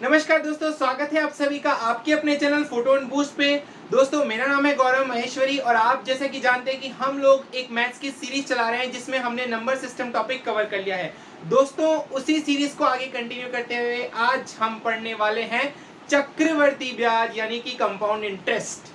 नमस्कार दोस्तों, स्वागत है आप सभी का आपके अपने चैनल फोटोन बूस्ट पे। दोस्तों मेरा नाम है गौरव महेश्वरी और आप जैसा कि जानते हैं कि हम लोग एक मैथ्स की सीरीज चला रहे हैं जिसमें हमने नंबर सिस्टम टॉपिक कवर कर लिया है। दोस्तों उसी सीरीज को आगे कंटिन्यू करते हुए आज हम पढ़ने वाले हैं चक्रवर्ती ब्याज यानी कि कंपाउंड इंटरेस्ट।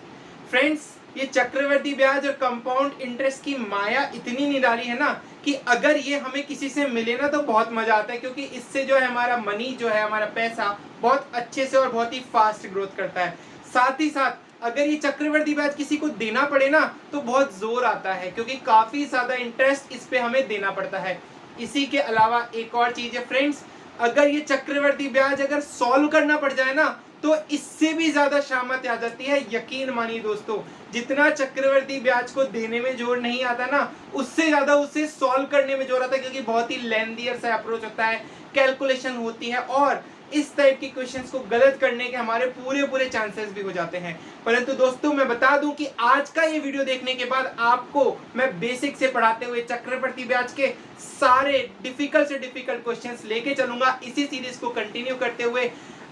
फ्रेंड्स, ये चक्रवर्ती ब्याज और कंपाउंड इंटरेस्ट की माया इतनी निराली है ना कि अगर ये हमें किसी से मिले ना तो बहुत मजा आता है, क्योंकि इससे जो है हमारा मनी जो है हमारा पैसा बहुत अच्छे से और बहुत ही फास्ट ग्रोथ करता है। साथ ही साथ अगर ये चक्रवर्ती ब्याज किसी को देना पड़े ना तो बहुत जोर आता है, क्योंकि काफी ज्यादा इंटरेस्ट इस पे हमें देना पड़ता है। इसी के अलावा एक और चीज है फ्रेंड्स, अगर ये चक्रवर्ती ब्याज अगर सॉल्व करना पड़ जाए ना तो इससे भी ज्यादा शामत आ जाती है। यकीन मानिए दोस्तों, जितना चक्रवर्ती ब्याज को देने में जोर नहीं आता ना उससे ज्यादा उसे सॉल्व करने में जोर आता है, क्योंकि बहुत ही लेंथियर सा अप्रोच होता है, कैलकुलेशन होती है और इस टाइप की क्वेश्चंस को गलत करने के हमारे पूरे चांसेस भी हो जाते हैं। परंतु दोस्तों मैं बता दूं कि आज का ये वीडियो देखने के बाद आपको मैं बेसिक से पढ़ाते हुए चक्रवर्ती ब्याज के सारे डिफिकल्ट से डिफिकल्ट क्वेश्चंस लेके चलूंगा। इसी सीरीज को कंटिन्यू करते हुए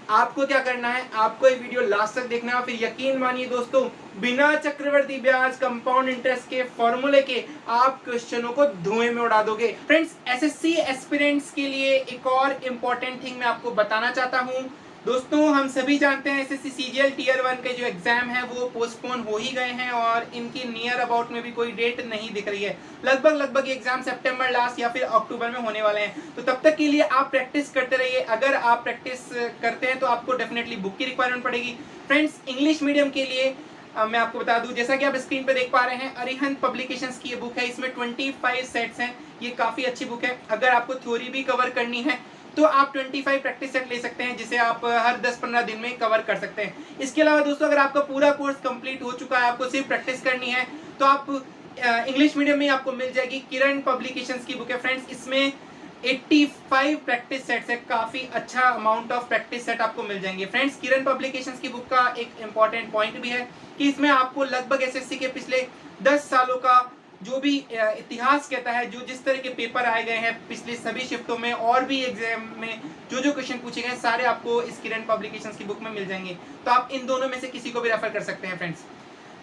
आपको क्या करना है, आपको ये वीडियो लास्ट तक देखना है। फिर यकीन मानिए दोस्तों, बिना चक्रवर्ती ब्याज कंपाउंड इंटरेस्ट के फॉर्मूले के आप क्वेश्चनों को धुएं में उड़ा दोगे। फ्रेंड्स, एसएससी एस्पिरेंट्स के लिए एक और इम्पोर्टेंट थिंग मैं आपको बताना चाहता हूं। दोस्तों हम सभी जानते हैं एसएससी सीजीएल टीयर 1 के जो एग्जाम है वो पोस्टपोन हो ही गए हैं और इनकी नियर अबाउट में भी कोई डेट नहीं दिख रही है। लगभग एग्जाम सितंबर लास्ट या फिर अक्टूबर में होने वाले हैं, तो तब तक के लिए आप प्रैक्टिस करते रहिए। अगर आप प्रैक्टिस करते हैं तो आपको डेफिनेटली बुक की रिक्वायरमेंट पड़ेगी। फ्रेंड्स, इंग्लिश मीडियम के लिए मैं आपको बता दूं, जैसा कि आप स्क्रीन पे देख पा रहे हैं, अरिहंत पब्लिकेशंस की ये बुक है। इसमें 25 सेट्स हैं। ये काफी अच्छी बुक है। अगर आपको थ्योरी भी कवर करनी है तो आप 25 प्रैक्टिस सेट ले सकते हैं, जिसे आप हर 10-15 दिन में कवर कर सकते हैं। इसके अलावा दोस्तों अगर आपका पूरा कोर्स कंप्लीट हो चुका है, आपको सिर्फ प्रैक्टिस करनी है, तो आप इंग्लिश मीडियम में आपको मिल जाएगी किरण पब्लिकेशंस की बुक है। फ्रेंड्स, इसमें 85 प्रैक्टिस सेट्स है। काफी अच्छा अमाउंट ऑफ प्रैक्टिस सेट आपको मिल जाएंगे। फ्रेंड्स, किरण पब्लिकेशंस की बुक का एक इंपॉर्टेंट पॉइंट भी है कि इसमें आपको लगभग एसएससी के पिछले 10 सालों का जो भी इतिहास कहता है, जो जिस तरह के पेपर आए गए हैं पिछले सभी शिफ्टों में और भी एग्जाम में जो क्वेश्चन पूछे गए सारे आपको इस किरण पब्लिकेशंस की बुक में मिल जाएंगे। तो आप इन दोनों में से किसी को भी रेफर कर सकते हैं। फ्रेंड्स,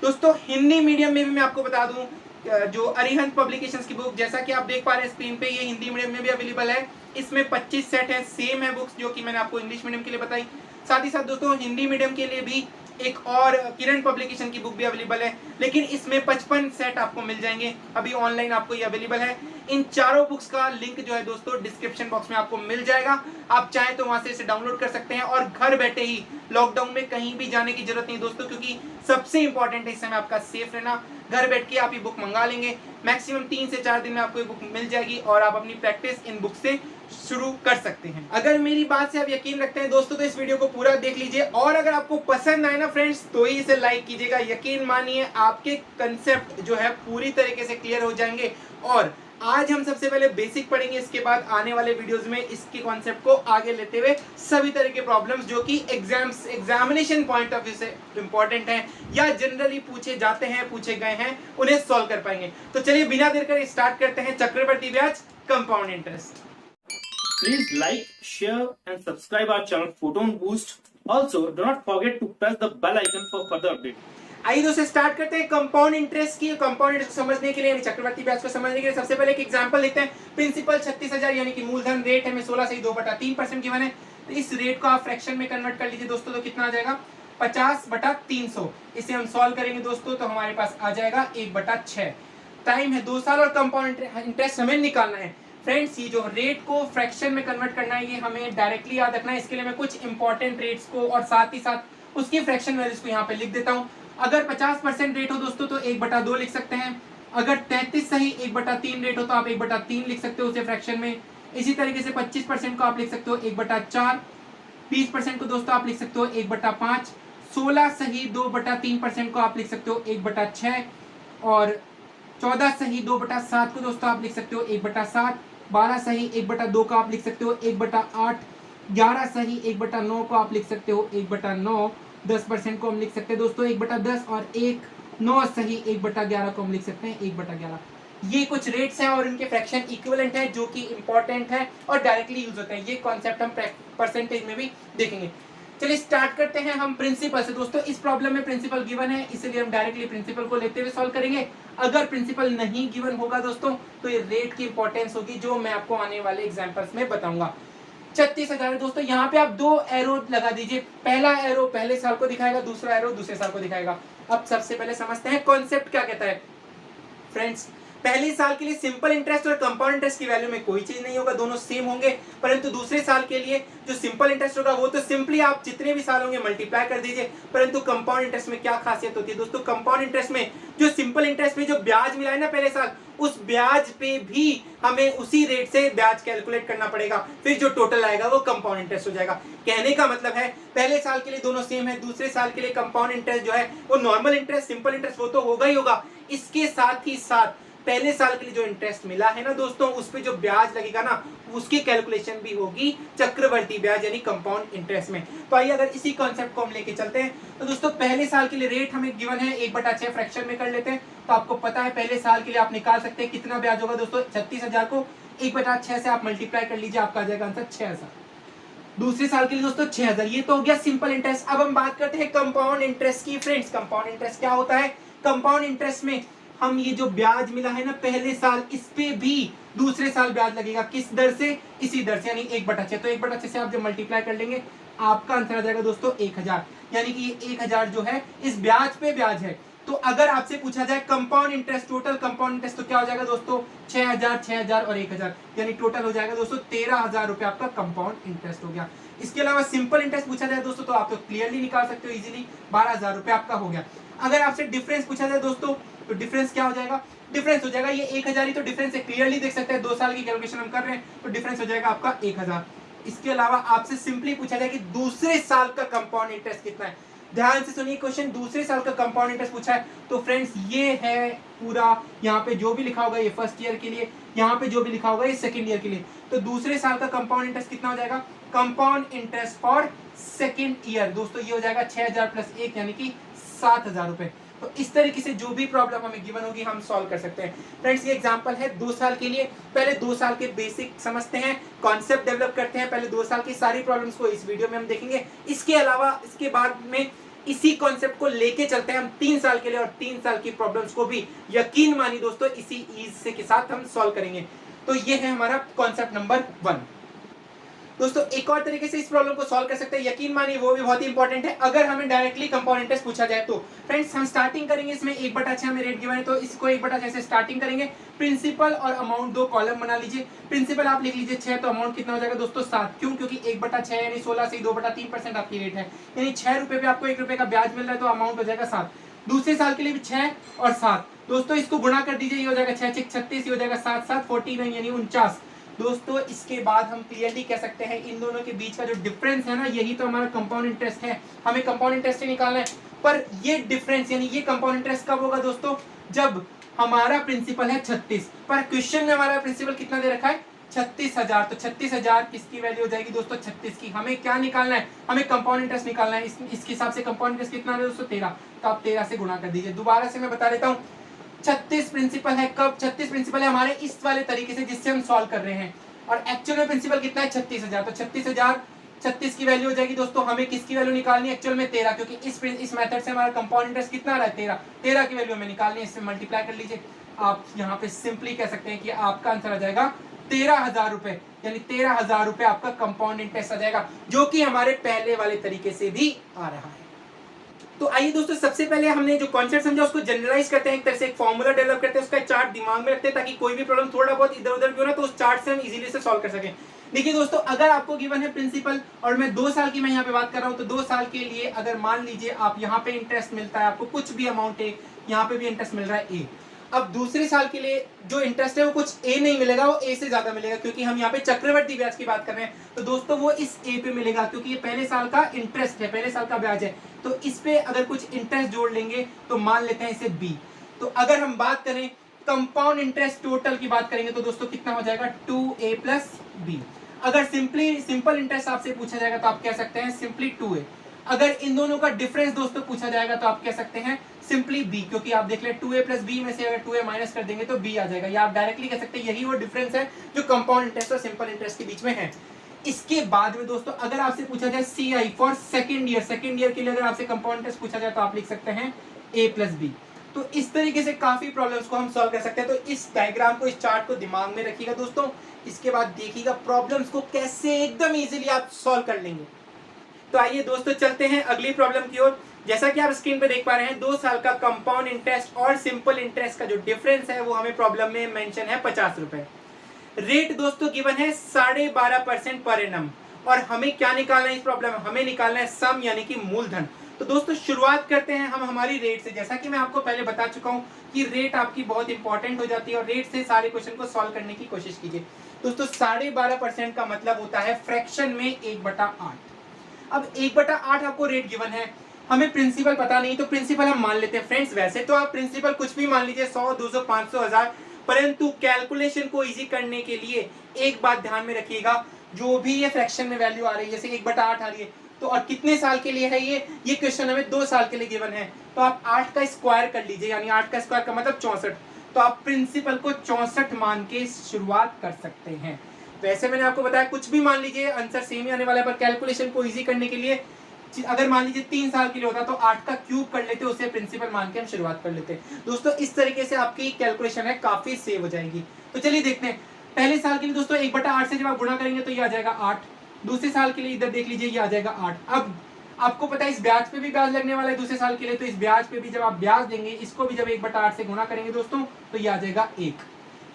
दोस्तों हिंदी मीडियम में भी मैं आपको बता दूं, जो अरिहंत पब्लिकेशंस की बुक, जैसा कि आप देख पा रहे हैं स्क्रीन पे, ये हिंदी मीडियम में भी अवेलेबल है। इसमें 25 सेट है, सेम है बुक्स जो कि मैंने आपको इंग्लिश मीडियम के लिए बताई। साथ ही साथ दोस्तों हिंदी मीडियम के लिए भी एक और किरण पब्लिकेशन की बुक भी अवेलेबल है, लेकिन इसमें 55 सेट आपको मिल जाएंगे। अभी ऑनलाइन आपको ये अवेलेबल है। इन चारों बुक्स का लिंक जो है दोस्तों डिस्क्रिप्शन बॉक्स में आपको मिल जाएगा। आप चाहें तो वहां से इसे डाउनलोड कर सकते हैं और घर बैठे ही, लॉकडाउन में कहीं भी जाने की जरूरत नहीं दोस्तों, क्योंकि सबसे इंपॉर्टेंट है इस समय आपका सेफ रहना। घर बैठ के आप ये बुक मंगा लेंगे, मैक्सिमम 3 से 4 दिन में आपको ये बुक मिल जाएगी और आप अपनी प्रैक्टिस इन बुक से शुरू कर सकते हैं। अगर मेरी बात से आप यकीन रखते हैं दोस्तों तो इस वीडियो को पूरा देख लीजिए और अगर आपको पसंद आए ना फ्रेंड्स तो ही इसे लाइक कीजिएगा। यकीन मानिए आपके कंसेप्ट जो है पूरी तरीके से क्लियर हो जाएंगे। और आज हम सबसे पहले बेसिक पढ़ेंगे, इसके बाद आने वाले वीडियोस में इसके कॉन्सेप्ट को आगे लेते हुए सभी तरह के प्रॉब्लम्स जो कि एग्जामिनेशन पॉइंट ऑफ व्यू से इंपॉर्टेंट हैं या जनरली पूछे जाते हैं, पूछे गए हैं, उन्हें सॉल्व कर पाएंगे। तो चलिए बिना देर कर स्टार्ट करते हैं चक्रवर्ती ब्याज compound interest. Please like, share and subscribe our channel Photon Boost. Also, do not forget to press the bell icon for further update. आइए दोस्तों स्टार्ट करते हैं कंपाउंड इंटरेस्ट की। कंपाउंड इंटरेस्ट समझने के लिए, चक्रवर्ती ब्याज को समझने के लिए सबसे पहले एक एग्जांपल लेते हैं। प्रिंसिपल 36,000 यानी कि मूलधन, रेट हमें 16/2/3% गिवन है। तो इस रेट को आप फ्रैक्शन में कन्वर्ट कर लीजिए दोस्तों, तो कितना आ जाएगा 50/300। इसे हम सॉल्व करेंगे दोस्तों तो हमारे पास आ जाएगा 1/6। टाइम है 2 साल और कंपाउंड इंटरेस्ट हमें निकालना है। फ्रेंड्स, ये जो रेट को फ्रैक्शन में कन्वर्ट करना है ये हमें डायरेक्टली याद रखना है। इसके लिए मैं कुछ इंपॉर्टेंट रेट्स को और साथ ही साथ उसकी फ्रैक्शन वैल्यूज को यहाँ पे लिख देता हूँ। अगर 50% रेट हो दोस्तों तो 1/2 लिख सकते हैं। अगर 33 सही 1/3 रेट हो तो आप 1/3 लिख सकते हो उसे फ्रैक्शन में। इसी तरीके से 25% को आप लिख सकते हो 1/4, 20% को दोस्तों आप लिख सकते हो 1/5, 16 सही 2/3% को आप लिख सकते हो 1/6 और 14 सही 2/7 को दोस्तों आप लिख सकते हो 1/7, 12 सही 1/2 को आप लिख सकते हो 1/8, 11 सही 1/9 को आप लिख सकते हो 1/9, 10% को हम लिख सकते हैं दोस्तों 1/10 और 9 सही 1/11 को हम लिख सकते हैं 1/11। ये कुछ रेट्स हैं और इनके फ्रैक्शन इक्विवेलेंट है जो कि इंपॉर्टेंट है और डायरेक्टली यूज होता है। ये कॉन्सेप्ट हम परसेंटेज में भी देखेंगे। चलिए स्टार्ट करते हैं हम प्रिंसिपल से। दोस्तों इस प्रॉब्लम में प्रिंसिपल गिवन है, इसलिए हम डायरेक्टली प्रिंसिपल को लेते हुए सॉल्व करेंगे। अगर प्रिंसिपल नहीं गिवन होगा दोस्तों तो ये रेट की इंपॉर्टेंस होगी जो मैं आपको आने वाले एग्जांपल्स में बताऊंगा। 36,000 है दोस्तों, यहाँ पे आप दो एरो लगा दीजिए। पहला एरो पहले साल को दिखाएगा, दूसरा एरो दूसरे साल को दिखाएगा। अब सबसे पहले समझते हैं कॉन्सेप्ट क्या कहता है। फ्रेंड्स पहले साल के लिए सिंपल इंटरेस्ट और कंपाउंड इंटरेस्ट की वैल्यू में कोई चीज नहीं होगा, दोनों सेम होंगे। परंतु दूसरे साल के लिए जो सिंपल इंटरेस्ट होगा वो तो सिंपली आप जितने भी साल होंगे मल्टीप्लाई कर दीजिए। परंतु कंपाउंड इंटरेस्ट में क्या खासियत होती है दोस्तों, कंपाउंड इंटरेस्ट में जो सिंपल इंटरेस्ट में जो ब्याज मिला है ना पहले साल, उस ब्याज पे भी हमें उसी रेट से ब्याज कैलकुलेट करना पड़ेगा, फिर जो टोटल आएगा वो कंपाउंड इंटरेस्ट हो जाएगा। कहने का मतलब है पहले साल के लिए दोनों सेम है, दूसरे साल के लिए कंपाउंड इंटरेस्ट जो है वो नॉर्मल इंटरेस्ट सिंपल इंटरेस्ट वो तो होगा ही होगा, इसके साथ ही साथ पहले साल के लिए जो इंटरेस्ट मिला है ना दोस्तों उस पे जो ब्याज लगेगा ना उसकी कैलकुलेशन भी होगी चक्रवर्ती ब्याज यानी कंपाउंड इंटरेस्ट में। तो आइए अगर इसी कॉन्सेप्ट को हम लेके चलते हैं तो दोस्तों पहले साल के लिए रेट हमें गिवन है 1/6 फ्रैक्शन में कर लेते हैं। तो आपको पता है पहले साल के लिए आप निकाल सकते हैं कितना ब्याज होगा दोस्तों, 36,000 को 1/6 से आप मल्टीप्लाई कर लीजिए, आपका आ जाएगा आंसर 6,000। दूसरे साल के लिए दोस्तों 6,000। ये तो हो गया सिंपल इंटरेस्ट। अब हम बात करते हैं कंपाउंड इंटरेस्ट की। फ्रेंड्स कंपाउंड इंटरेस्ट क्या होता है, कंपाउंड इंटरेस्ट में हम ये जो ब्याज मिला है ना पहले साल इस पे भी दूसरे साल ब्याज लगेगा, किस दर से, इसी दर से यानी 1/6। तो 1/6 से आप जब मल्टीप्लाई कर लेंगे आपका आंसर आ जाएगा दोस्तों 1,000, यानी कि ये 1,000 जो है इस ब्याज पे ब्याज है। तो अगर आपसे पूछा जाए compound interest, total compound interest, तो क्या हो जाएगा दोस्तों 6,000, 6,000 और 1,000, यानी टोटल हो जाएगा दोस्तों 13,000 रुपए आपका कंपाउंड इंटरेस्ट हो गया। इसके अलावा सिंपल इंटरेस्ट पूछा जाए दोस्तों तो आप तो क्लियरली निकाल सकते हो इजीली, 12,000 रुपए आपका हो गया। अगर आपसे डिफरेंस पूछा जाए दोस्तों तो डिफरेंस क्या हो जाएगा, डिफरेंस हो जाएगा ये 1,000 ही, तो डिफरेंस क्लियरली देख सकते हैं, 2 साल की कैलकुलेशन हम कर रहे हैं तो डिफरेंस हो जाएगा आपका 1,000। इसके अलावा आपसे सिंपली पूछा जाए कि दूसरे साल का कंपाउंड इंटरेस्ट कितना है। ध्यान से सुनिए क्वेश्चन, दूसरे साल का कंपाउंड इंटरेस्ट पूछा है तो फ्रेंड्स ये है पूरा, यहाँ पे जो भी लिखा होगा ये फर्स्ट ईयर के लिए, यहाँ पे जो भी लिखा होगा ये सेकंड ईयर के लिए। तो दूसरे साल का कंपाउंड इंटरेस्ट कितना हो जाएगा, compound interest for second year दोस्तों ये हो जाएगा 6,000 + 1 यानी कि 7,000 रुपए। तो इस तरीके से जो भी प्रॉब्लम हमें गिवन होगी हम सॉल्व कर सकते हैं। फ्रेंड्स ये एग्जांपल है 2 साल के लिए। पहले 2 साल के बेसिक समझते हैं, कॉन्सेप्ट डेवलप करते हैं। पहले 2 साल की सारी प्रॉब्लम्स को इस वीडियो में हम देखेंगे। इसके अलावा इसके बाद में इसी कॉन्सेप्ट को लेके चलते हैं हम 3 साल के लिए, और 3 साल की प्रॉब्लम्स को भी यकीन मानिए दोस्तों इसी ईज से के साथ हम सॉल्व करेंगे। तो ये है हमारा कॉन्सेप्ट नंबर 1। दोस्तों एक और तरीके से इस प्रॉब्लम को सॉल्व कर सकते हैं, यकीन मानिए वो भी बहुत ही इंपॉर्टेंट है। अगर हमें डायरेक्टली कंपाउंड इंटरेस्ट पूछा जाए तो फ्रेंड्स हम स्टार्टिंग करेंगे, इसमें 1/6 हमें रेट गिवन है तो इसको 1/6 से स्टार्टिंग करेंगे। प्रिंसिपल और अमाउंट 2 कॉलम बना लीजिए। प्रिंसिपल आप लिख लीजिए 6, तो अमाउंट कितना हो जाएगा दोस्तों 7। क्यों, क्योंकि 1/6 यानी 16 से 2/3% आपकी रेट है, यानी 6 रुपए पे आपको 1 रुपए का ब्याज मिल रहा है तो अमाउंट हो जाएगा 7। दूसरे साल के लिए भी 6 और 7 दोस्तों इसको गुणा कर दीजिए, ये हो जाएगा 6 6 36, ये हो जाएगा 7 7 49 यानी 49 दोस्तों। इसके बाद हम क्लियरली कह सकते हैं इन दोनों के बीच का जो डिफरेंस है ना यही तो हमारा कंपाउंड इंटरेस्ट है, हमें कंपाउंड इंटरेस्ट ही निकालना है। पर ये डिफरेंस यानी ये कंपाउंड इंटरेस्ट कब होगा दोस्तों, जब हमारा प्रिंसिपल है 36, पर क्वेश्चन में हमारा प्रिंसिपल कितना दे रखा है 36,000। तो 36,000 किसकी वैल्यू हो जाएगी दोस्तों 36 की। हमें क्या निकालना है, हमें कंपाउंड इंटरेस्ट निकालना है। इसके हिसाब से कंपाउंड इंटरेस्ट कितना है दोस्तों 13, तो आप 13 से गुणा कर दीजिए। दोबारा से मैं बता देता हूँ 36 प्रिंसिपल है, कब 36 प्रिंसिपल है हमारे इस वाले तरीके से जिससे हम सॉल्व कर रहे हैं, और एक्चुअल में प्रिंसिपल कितना है 36,000। तो 36,000 36 की वैल्यू हो जाएगी दोस्तों, हमें किसकी वैल्यू निकालनी है एक्चुअल में 13, क्योंकि इस मेथड से हमारा कंपाउंड इंटरेस्ट कितना आ रहा है 13 की वैल्यू हमें निकालनी है, इससे मल्टीप्लाई कर लीजिए। आप यहाँ पे सिंपली कह सकते हैं कि आपका आंसर आ जाएगा 13,000 रुपए, यानी 13,000 रुपए आपका कंपाउंड इंटरेस्ट आ जाएगा, जो कि हमारे पहले वाले तरीके से भी आ रहा है। तो आइए दोस्तों सबसे पहले हमने जो कॉन्सेप्ट समझा उसको जनरलाइज करते हैं, एक तरह से एक फॉर्मूला डेवलप करते हैं, उसका चार्ट दिमाग में रखते हैं ताकि कोई भी प्रॉब्लम थोड़ा बहुत इधर उधर क्यों ना तो उस चार्ट से हम इजीली से सॉल्व कर सकें। देखिए दोस्तों अगर आपको गिवन है प्रिंसिपल और मैं 2 साल की मैं यहाँ पे बात कर रहा हूँ, तो 2 साल के लिए अगर मान लीजिए आप यहाँ पे इंटरेस्ट मिलता है आपको कुछ भी अमाउंट है, यहाँ पे भी इंटरेस्ट मिल रहा है ए। अब दूसरे साल के लिए जो इंटरेस्ट है वो कुछ ए नहीं मिलेगा, वो ए से ज्यादा मिलेगा, क्योंकि हम यहाँ पे चक्रवर्ती ब्याज की बात कर रहे हैं। तो दोस्तों वो इस ए पे मिलेगा क्योंकि ये पहले साल का इंटरेस्ट है, पहले साल का ब्याज है, तो इस पे अगर कुछ इंटरेस्ट जोड़ लेंगे तो मान लेते हैं इसे बी। तो अगर हम बात करें कंपाउंड इंटरेस्ट टोटल की बात करेंगे तो दोस्तों कितना हो जाएगा 2a + b। अगर सिंपल इंटरेस्ट आपसे पूछा जाएगा तो आप कह सकते हैं सिंपली 2a। अगर इन दोनों का डिफरेंस दोस्तों पूछा जाएगा तो आप कह सकते हैं सिंपली बी, क्योंकि आप देख ले 2a प्लस बी में से अगर 2a माइनस कर देंगे तो b आ जाएगा, या आप डायरेक्टली कह सकते हैं यही वो डिफरेंस है जो कंपाउंड इंटरेस्ट और सिंपल इंटरेस्ट के बीच में है। इसके बाद में दोस्तों अगर आपसे पूछा जाए CI फॉर सेकेंड ईयर के लिए अगर आपसे कंपाउंड इंटरेस्ट पूछा जाए तो आप लिख सकते हैं a प्लस बी। तो इस तरीके से काफी प्रॉब्लम्स को हम सॉल्व कर सकते हैं। तो इस डायग्राम को, इस चार्ट को दिमाग में रखिएगा दोस्तों। इसके बाद देखिएगा प्रॉब्लम्स को कैसे एकदम इजीली आप सॉल्व कर लेंगे। तो आइए दोस्तों चलते हैं अगली प्रॉब्लम की ओर। जैसा कि आप स्क्रीन पे देख पा रहे हैं 2 साल का कंपाउंड इंटरेस्ट और सिंपल इंटरेस्ट का जो डिफरेंस है वो हमें प्रॉब्लम में मेंशन है 50 रुपए। रेट दोस्तों गिवन है 12.5% पर एनम, और हमें क्या निकालना है इस प्रॉब्लम में, हमें निकालना है सम यानी कि मूलधन। तो दोस्तों शुरुआत करते हैं हम हमारी रेट से। जैसा कि मैं आपको पहले बता चुका हूं कि रेट आपकी बहुत इंपॉर्टेंट हो जाती है और रेट से सारे क्वेश्चन को सॉल्व करने की कोशिश कीजिए। दोस्तों 12.5% का मतलब होता है फ्रैक्शन में 1/8। अब 1/8 आपको रेट गिवन है, हमें प्रिंसिपल पता नहीं तो प्रिंसिपल हम मान लेते हैं। फ्रेंड्स वैसे तो आप प्रिंसिपल कुछ भी मान लीजिए 100, 200, 500, 1000, परंतु कैलकुलेशन को इजी करने के लिए एक बात ध्यान में रखिएगा, जो भी ये फ्रैक्शन में वैल्यू आ रही है जैसे 1/8 आ रही है तो और कितने साल के लिए है ये क्वेश्चन हमें 2 साल के लिए गिवन है। तो आप 8 का स्क्वायर कर लीजिए, यानी 8 का स्क्वायर का मतलब 64। तो आप प्रिंसिपल को 64 मान के शुरुआत कर सकते हैं। वैसे मैंने आपको बताया कुछ भी मान लीजिए आंसर सेम ही आने वाला है, पर कैलकुलेशन को इजी करने के लिए अगर मान लीजिए 3 साल के लिए होता तो 8 का क्यूब कर लेते, उसे प्रिंसिपल मान के हम शुरुआत कर लेते। दोस्तों इस तरीके से आपकी कैलकुलेशन है काफी सेव हो जाएगी। तो चलिए देखते हैं। पहले साल के लिए दोस्तों 1/8 से जब आप गुणा करेंगे तो ये आ जाएगा 8। दूसरे साल के लिए इधर देख लीजिए ये आ जाएगा 8। अब आपको पता है इस ब्याज पे भी ब्याज लगने वाला है दूसरे साल के लिए, तो इस ब्याज पे भी जब आप ब्याज देंगे इसको भी जब 1/8 से गुणा करेंगे दोस्तों तो ये आ जाएगा 1।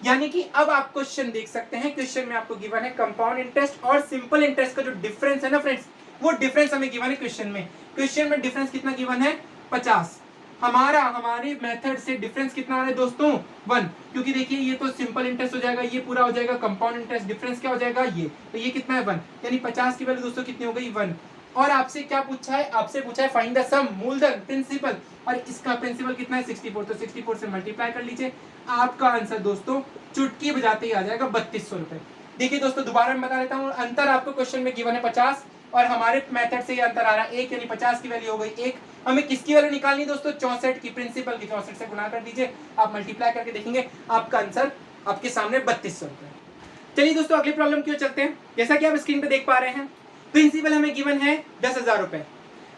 यानी कि अब आप क्वेश्चन देख सकते हैं, क्वेश्चन में आपको गिवन है कंपाउंड इंटरेस्ट और सिंपल इंटरेस्ट का जो डिफरेंस है ना फ्रेंड्स, वो डिफरेंस हमें गिवन है क्वेश्चन में। क्वेश्चन में डिफरेंस कितना गिवन है 50। हमारे मेथड से डिफरेंस कितना आ रहा है दोस्तों 1, क्योंकि देखिए ये तो सिंपल इंटरेस्ट हो जाएगा, ये पूरा हो जाएगा कंपाउंड इंटरेस्ट, डिफरेंस क्या हो जाएगा ये, तो ये कितना है 1, यानी 50 की वैल्यू दोस्तों कितनी हो गई 1। और आपसे क्या पूछा है, आपसे पूछा है फाइंड द सम मूलधन प्रिंसिपल, और इसका प्रिंसिपल कितना है 64, तो 64 से मल्टीप्लाई कर लीजिए, आपका आंसर दोस्तों चुटकी बजाते ही आ जाएगा 3200 रुपए। देखिए दोस्तों दोबारा मैं बता देता हूँ, अंतर आपको क्वेश्चन में गिवन है 50 और हमारे मेथड से ये अंतर आ रहा है 1, यानी 50 की वैल्यू हो गई 1। हमें किसकी वैल्यू निकालनी दोस्तों 64 की, प्रिंसिपल की। 64 से गुणा कर दीजिए, आप मल्टीप्लाई करके देखेंगे आपका आंसर आपके सामने 3200 रुपए। चलिए दोस्तों अगली प्रॉब्लम की ओर चलते हैं। जैसा कि आप स्क्रीन पे देख पा रहे हैं प्रिंसिपल हमें गिवन है 10,000 रुपए।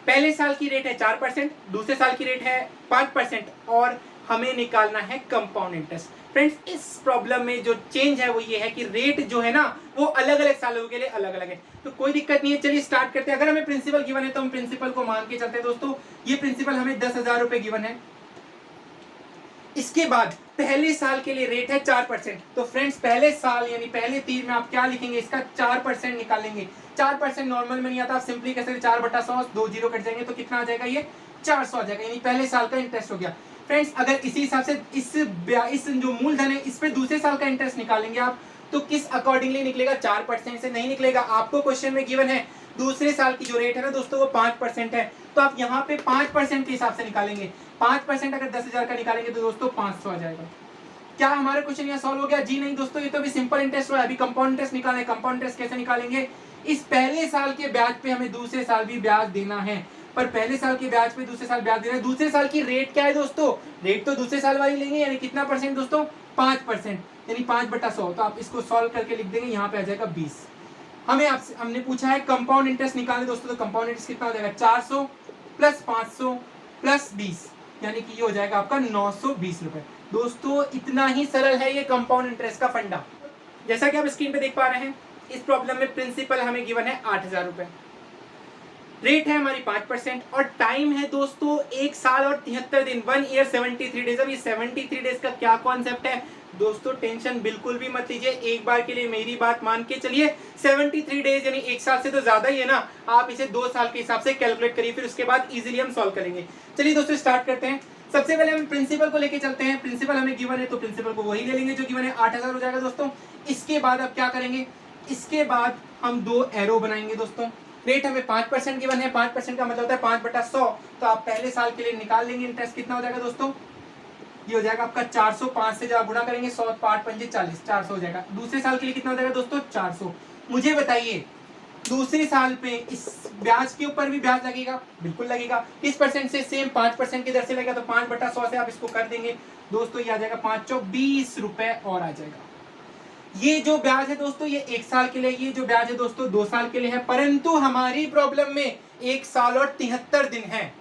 पहले साल की रेट है 4%, दूसरे साल की रेट है 5% और हमें निकालना है कंपाउंड इंटरेस्ट। फ्रेंड्स इस प्रॉब्लम में जो चेंज है वो ये है कि रेट जो है ना वो अलग अलग सालों के लिए अलग अलग है, तो कोई दिक्कत नहीं है। चलिए स्टार्ट करते हैं। अगर हमें प्रिंसिपल गिवन है तो हम प्रिंसिपल को मान के चलते हैं दोस्तों। ये प्रिंसिपल हमें 10,000 रुपए गिवन है। इसके बाद पहले साल के लिए रेट है 4%, तो फ्रेंड्स पहले साल यानी पहले तीर में आप क्या लिखेंगे, इसका 4% निकालेंगे। 4% नॉर्मल में नहीं आता, आप सिंपली कैसे 4/100, 2 जीरो कट जाएंगे तो कितना आ जाएगा, ये 400 आ जाएगा, यानी पहले साल का इंटरेस्ट हो गया। फ्रेंड्स अगर इसी हिसाब से इस जो मूलधन है इस पे दूसरे साल का इंटरेस्ट निकालेंगे आप, तो किस अकॉर्डिंगली निकलेगा, 4% से नहीं निकलेगा। आपको क्वेश्चन में गिवन है दूसरे साल की जो रेट है ना दोस्तों वो 5% है, तो आप यहाँ पे 5% के हिसाब से निकालेंगे। 5% अगर 10,000 का निकालेंगे तो दोस्तों 500 आ जाएगा। क्या हमारा क्वेश्चन यहाँ सॉल्व हो गया? जी नहीं दोस्तों, ये तो अभी सिंपल इंटरेस्ट हुआ है, अभी कंपाउंड इंटरेस्ट निकालना है। कंपाउंड इंटरेस्ट कैसे निकालेंगे, इस पहले साल के ब्याज पे हमें दूसरे साल भी ब्याज देना है, पर पहले साल के ब्याज पे दूसरे साल ब्याज देना है। दूसरे साल की रेट क्या है दोस्तों, रेट तो दूसरे साल वाली लेंगे, यानी कितना परसेंट दोस्तों 5%, यानी 5/100। तो आप इसको सॉल्व करके लिख देंगे, यहाँ पे आ जाएगा 20। हमने पूछा है कंपाउंड इंटरेस्ट निकालने दोस्तों, तो कंपाउंड इंटरेस्ट कितना हो जाएगा 400 प्लस 500 प्लस 20, यानी कि ये हो जाएगा आपका 920 रुपए। दोस्तों इतना ही सरल है ये कंपाउंड इंटरेस्ट का फंडा। जैसा कि आप स्क्रीन पे देख पा रहे हैं इस प्रॉब्लम में प्रिंसिपल हमें गिवन है 8,000 रुपए, रेट है हमारी 5% और टाइम है दोस्तों 1 साल और 73 दिन, 1 ईयर 73 डेज। अब ये 73 डेज का क्या कॉन्सेप्ट है दोस्तों, टेंशन बिल्कुल भी मत लीजिए, एक बार के लिए मेरी बात मान के चलिए। 73 डेज यानी 1 साल से तो ज्यादा ही है ना, आप इसे 2 साल के हिसाब से कैलकुलेट करिए, फिर उसके बाद इजीली हम सॉल्व करेंगे। चलिए दोस्तों स्टार्ट करते हैं। सबसे पहले हम प्रिंसिपल को लेके चलते हैं। प्रिंसिपल हमें गिवन है तो प्रिंसिपल को वही ले लेंगे जो गिवन है, 8,000 हो जाएगा दोस्तों। इसके बाद अब क्या करेंगे, इसके बाद हम 2 एरो बनाएंगे दोस्तों। रेट हमें 5% गिवन है, 5% का मतलब होता है 5/100, तो आप पहले साल के लिए निकाल लेंगे। इंटरेस्ट कितना हो जाएगा दोस्तों, ये हो जाएगा आपका 400, 5 से जब आप गुणा करेंगे 100, 5 5 40, 400 हो जाएगा। दूसरे साल के लिए कितना हो जाएगा दोस्तों 400। मुझे बताइए दूसरे साल पे इस ब्याज के ऊपर भी ब्याज लगेगा, बिल्कुल लगेगा। किस परसेंट से? सेम 5% की दर से लगेगा, तो 5/100 से आप इसको कर देंगे दोस्तों, ये आ जाएगा 5 चौक 20 रुपए और आ जाएगा। ये जो ब्याज है दोस्तों ये 1 साल के लिए, ये जो ब्याज है दोस्तों 2 साल के लिए है, परंतु हमारी प्रॉब्लम में 1 साल और 73 दिन है।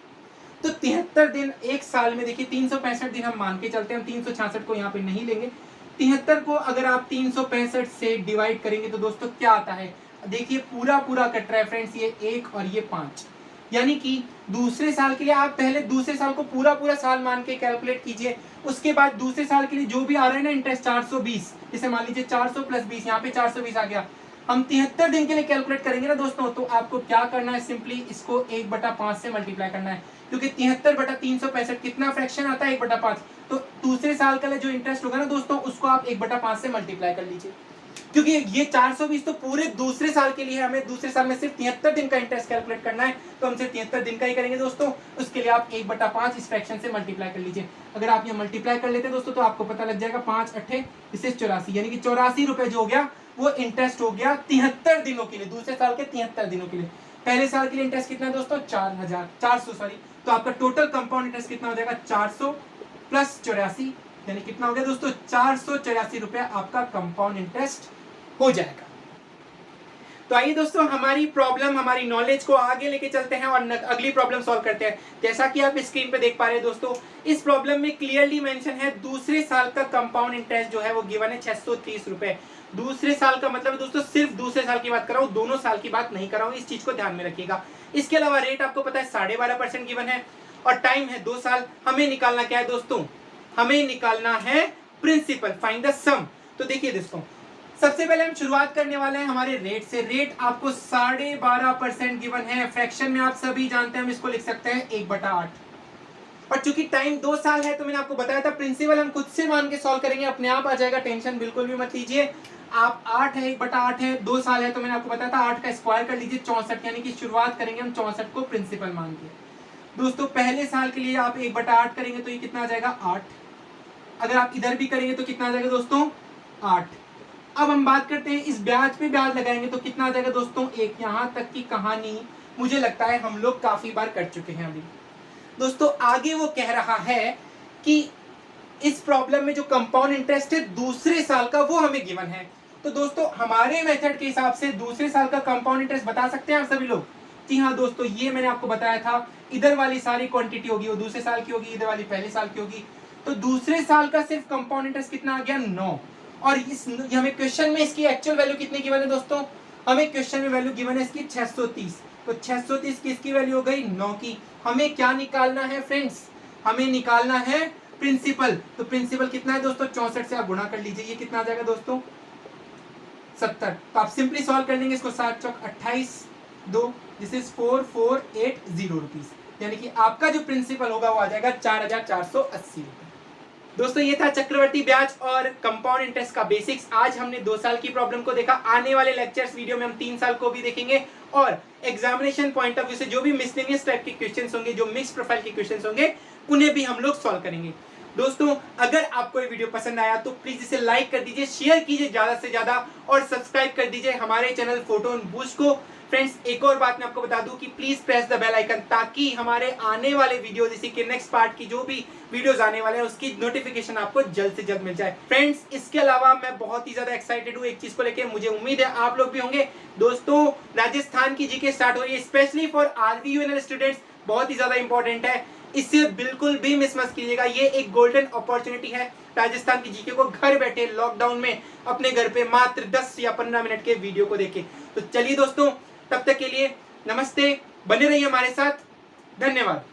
तो 73 दिन 1 साल में, देखिए 365 दिन हम मान के चलते हैं, हम 366 को यहाँ पे नहीं लेंगे। 73 को अगर आप 365 से डिवाइड करेंगे तो दोस्तों क्या आता है, देखिए पूरा पूरा कट रहा है फ्रेंड्स, ये 1 और ये 5, यानी कि दूसरे साल के लिए आप पहले दूसरे साल को पूरा पूरा साल मान के कैलकुलेट कीजिए, उसके बाद दूसरे साल के लिए जो भी आ रहा है ना इंटरेस्ट 420, जैसे मान लीजिए 400 + 20, यहाँ पे 420 आ गया। हम 73 दिन के लिए कैलकुलेट करेंगे ना दोस्तों, तो आपको क्या करना है, सिंपली इसको 1/5 से मल्टीप्लाई करना है, क्योंकि 73/365 कितना फ्रैक्शन आता है 1/5, तो दूसरे साल का जो इंटरेस्ट होगा ना दोस्तों उसको आप 1/5 से मल्टीप्लाई कर लीजिए, क्योंकि ये 420 तो पूरे दूसरे साल के लिए है, हमें दूसरे साल में सिर्फ 73 दिन का इंटरेस्ट कैलकुलेट करना है, तो हम सिर्फ 73 दिन का ही करेंगे दोस्तों। उसके लिए आप 1/5 इस फ्रैक्शन से मल्टीप्लाई कर लीजिए। अगर आप ये मल्टीप्लाई कर लेते हैं दोस्तों तो आपको पता लग जाएगा 5 8 इससे 84, यानी कि 84 रुपए जो हो गया वो इंटरेस्ट हो गया 73 दिनों के लिए, दूसरे साल के 73 दिनों के लिए। पहले साल के लिए इंटरेस्ट कितना है दोस्तों, 400 सॉरी, तो आपका टोटल कंपाउंड इंटरेस्ट कितना हो जाएगा, 400 + 84, यानी कितना हो गया दोस्तों, 484 रुपए आपका कंपाउंड इंटरेस्ट हो जाएगा। तो आइए दोस्तों हमारी प्रॉब्लम, हमारी नॉलेज को आगे लेके चलते हैं और अगली प्रॉब्लम सॉल्व करते हैं। जैसा कि आप स्क्रीन पे देख पा रहे हैं दोस्तों, इस प्रॉब्लम में क्लियरली मेंशन है दूसरे साल का कंपाउंड इंटरेस्ट जो है वो गिवन है 630 रुपए। दूसरे साल का मतलब दोस्तों सिर्फ दूसरे साल की बात कर रहा हूँ, दोनों साल की बात नहीं कर रहा हूँ, इस चीज को ध्यान में रखिएगा। इसके अलावा रेट आपको पता है 12.5% गिवन है और टाइम है 2 साल। हमें निकालना क्या है दोस्तों, हमें निकालना है प्रिंसिपल, फाइंड द सम। तो देखिए दोस्तों सबसे पहले हम शुरुआत करने वाले हैं हमारे रेट से। रेट आपको 12.5% गिवन है, फ्रैक्शन में आप सभी जानते हैं हम इसको लिख सकते हैं 1/8, और चूंकि टाइम 2 साल है तो मैंने आपको बताया था प्रिंसिपल हम खुद से मान के सॉल्व करेंगे, अपने आप आ जाएगा, टेंशन बिल्कुल भी मत लीजिए। आप 8 है 1/8 है, 2 साल है, तो मैंने आपको बताया था 8 का स्क्वायर कर लीजिए 64, यानी कि शुरुआत करेंगे हम 64 को प्रिंसिपल मान के। दोस्तों पहले साल के लिए आप 1/8 करेंगे तो ये कितना आ जाएगा 8, अगर आप इधर भी करेंगे तो कितना आ जाएगा दोस्तों 8। अब हम बात करते हैं इस ब्याज पे ब्याज लगाएंगे तो कितना आ जाएगा दोस्तों 1। यहाँ तक की कहानी मुझे लगता है हम लोग काफी बार कर चुके हैं। अभी दोस्तों आगे वो कह रहा है कि इस प्रॉब्लम में जो कंपाउंड इंटरेस्ट है दूसरे साल का वो हमें गिवन है, तो दोस्तों हमारे मेथड के हिसाब से दूसरे साल का कंपाउंड इंटरेस्ट बता सकते हैं आप सभी लोग। जी हाँ दोस्तों, ये मैंने आपको बताया था, इधर वाली सारी क्वांटिटी होगी वो दूसरे साल की होगी, इधर वाली पहले साल की होगी। तो दूसरे साल का सिर्फ कंपाउंड इंटरेस्ट कितना आ गया 9, और इस हमें क्वेश्चन में इसकी एक्चुअल वैल्यू कितनी गिवन है दोस्तों, हमें क्वेश्चन में वैल्यू गिवन है इसकी 630, तो 630 किसकी वैल्यू हो गई 9 की। हमें क्या निकालना है फ्रेंड्स, हमें निकालना है प्रिंसिपल। तो प्रिंसिपल कितना है दोस्तों 64 से आप गुणा कर लीजिए, ये कितना आ जाएगा दोस्तों 70। तो आप सिंपली सॉल्व कर लेंगे इसको, 7 चौक 28 2, दिस इज 4480 रुपीज, यानी कि आपका जो प्रिंसिपल होगा वो आ जाएगा 4480 रुपए। दोस्तों ये था चक्रवर्ती ब्याज और कंपाउंड इंटरेस्ट का बेसिक्स। आज हमने 2 साल की प्रॉब्लम को देखा, आने वाले लेक्चर्स वीडियो में हम 3 साल को भी देखेंगे और एग्जामिनेशन पॉइंट ऑफ व्यू से जो भी मिसलेनियस टाइप के क्वेश्चंस होंगे, जो मिक्स प्रोफाइल के क्वेश्चंस होंगे, उन्हें भी हम लोग सॉल्व करेंगे। दोस्तों अगर आपको ये वीडियो पसंद आया तो प्लीज इसे लाइक कर दीजिए, शेयर कीजिए ज्यादा से ज्यादा और सब्सक्राइब कर दीजिए हमारे चैनल फोटोन बूस्ट को। फ्रेंड्स एक और बात मैं आपको बता दूं कि please press the bell icon, ताकि हमारे आने वाले वीडियो जैसे कि नेक्स्ट पार्ट की जो भी वीडियोस आने वाले हैं उसकी नोटिफिकेशन आपको जल्द से जल्द मिल जाए। फ्रेंड्स इसके अलावा मैं बहुत ही ज्यादा एक्साइटेड हूँ एक चीज को लेकर, मुझे उम्मीद है आप लोग भी होंगे। दोस्तों राजस्थान की जीके स्टार्ट हो रही है, स्पेशली फॉर RVUNL स्टूडेंट्स, बहुत ही ज्यादा इंपॉर्टेंट है, इससे बिल्कुल भी मिस मत कीजिएगा। ये एक गोल्डन अपॉर्चुनिटी है राजस्थान की जीके को घर बैठे लॉकडाउन में अपने घर पे मात्र 10 या 15 मिनट के वीडियो को देखे। तो चलिए दोस्तों तब तक के लिए नमस्ते, बने रहिए हमारे साथ, धन्यवाद।